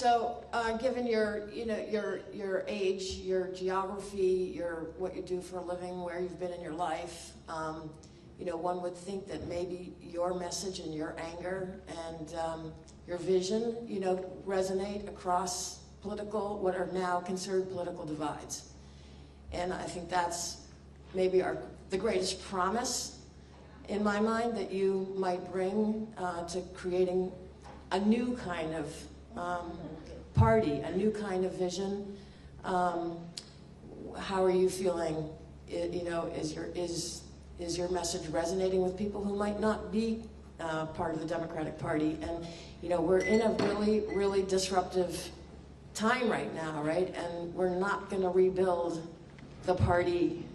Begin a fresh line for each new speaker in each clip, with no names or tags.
So, given your, your age, your geography, what you do for a living, where you've been in your life, one would think that maybe your message and your anger and your vision, resonate across what are now considered political divides. And I think that's maybe the greatest promise in my mind that you might bring to creating a new kind of party, a new kind of vision. How are you feeling? Is your message resonating with people who might not be part of the Democratic Party? And we're in a really, really disruptive time right now, right? And we're not going to rebuild the party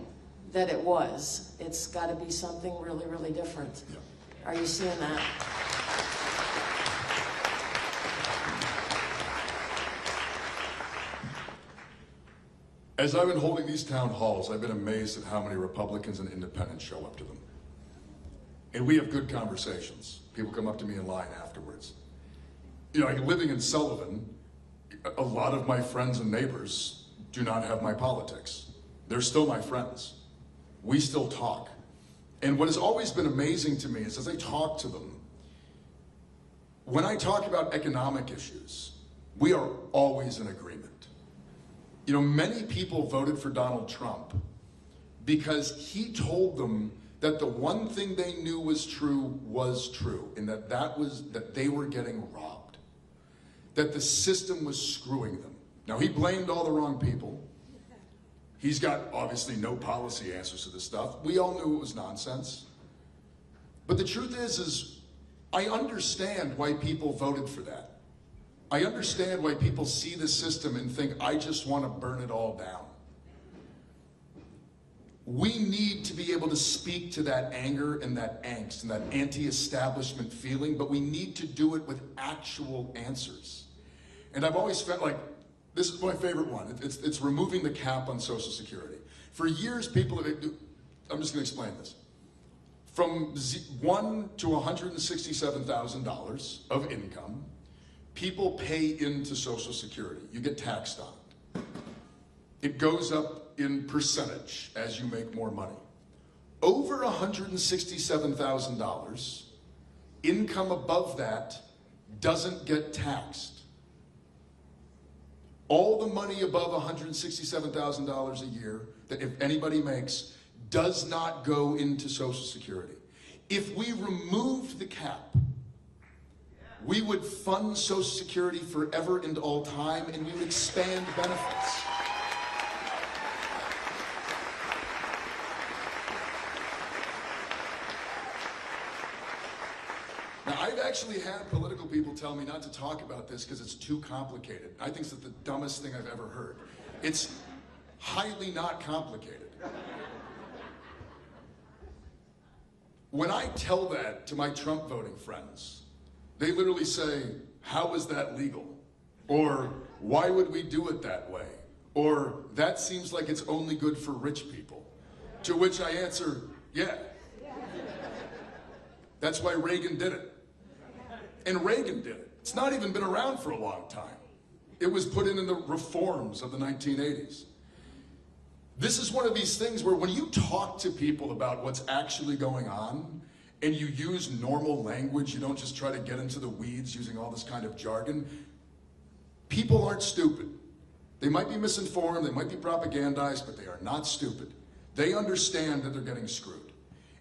that it was. It's got to be something really, really different. Yeah. Are you seeing that?
As I've been holding these town halls, I've been amazed at how many Republicans and independents show up to them. And we have good conversations. People come up to me in line afterwards. Living in Sullivan, a lot of my friends and neighbors do not have my politics. They're still my friends. We still talk. And what has always been amazing to me is as I talk to them, when I talk about economic issues, we are always in agreement. Many people voted for Donald Trump because he told them that the one thing they knew was true, and that they were getting robbed, that the system was screwing them. Now, he blamed all the wrong people. He's got obviously no policy answers to this stuff. We all knew it was nonsense. But the truth is I understand why people voted for that. I understand why people see the system and think, I just want to burn it all down. We need to be able to speak to that anger and that angst and that anti-establishment feeling, but we need to do it with actual answers. And I've always felt like, this is my favorite one. It's removing the cap on Social Security. For years, people have, I'm just going to explain this. From $1 to $167,000 of income, people pay into Social Security. You get taxed on it. It goes up in percentage as you make more money. Over $167,000, income above that doesn't get taxed. All the money above $167,000 a year that if anybody makes does not go into Social Security. If we removed the cap, we would fund Social Security forever and all time, and we would expand benefits. Now, I've actually had political people tell me not to talk about this because it's too complicated. I think it's the dumbest thing I've ever heard. It's highly not complicated. When I tell that to my Trump voting friends, they literally say, how is that legal? Or why would we do it that way? Or that seems like it's only good for rich people. To which I answer, yeah. That's why Reagan did it. And Reagan did it. It's not even been around for a long time. It was put in the reforms of the 1980s. This is one of these things where when you talk to people about what's actually going on, and you use normal language, you don't just try to get into the weeds using all this kind of jargon, people aren't stupid. They might be misinformed, they might be propagandized, but they are not stupid. They understand that they're getting screwed.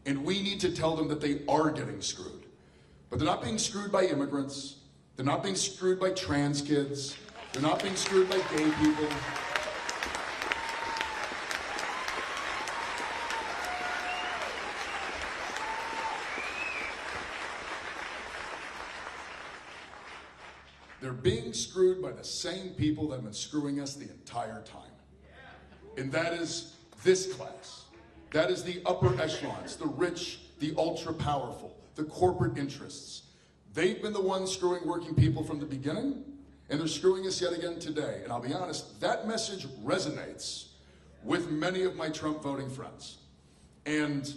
And we need to tell them that they are getting screwed. But they're not being screwed by immigrants, they're not being screwed by trans kids, they're not being screwed by gay people. They're being screwed by the same people that have been screwing us the entire time. And that is this class. That is the upper echelons, the rich, the ultra powerful, the corporate interests. They've been the ones screwing working people from the beginning, and they're screwing us yet again today. And I'll be honest, that message resonates with many of my Trump voting friends. And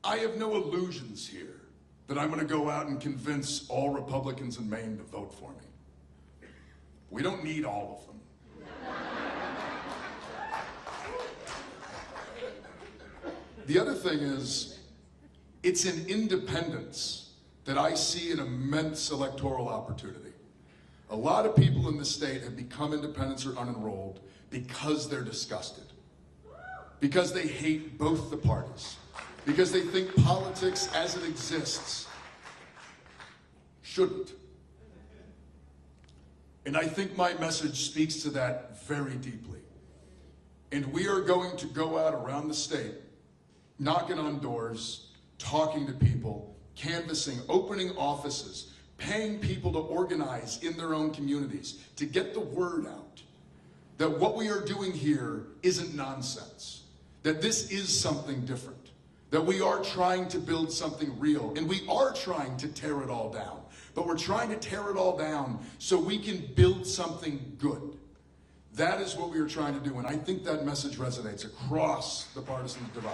I have no illusions here that I'm going to go out and convince all Republicans in Maine to vote for me. We don't need all of them. The other thing is, it's in independence that I see an immense electoral opportunity. A lot of people in the state have become independents or unenrolled because they're disgusted, because they hate both the parties, because they think politics as it exists shouldn't. And I think my message speaks to that very deeply. And we are going to go out around the state, knocking on doors, talking to people, canvassing, opening offices, paying people to organize in their own communities, to get the word out that what we are doing here isn't nonsense, that this is something different, that we are trying to build something real, and we are trying to tear it all down. But we're trying to tear it all down so we can build something good. That is what we are trying to do, and I think that message resonates across the partisan divide.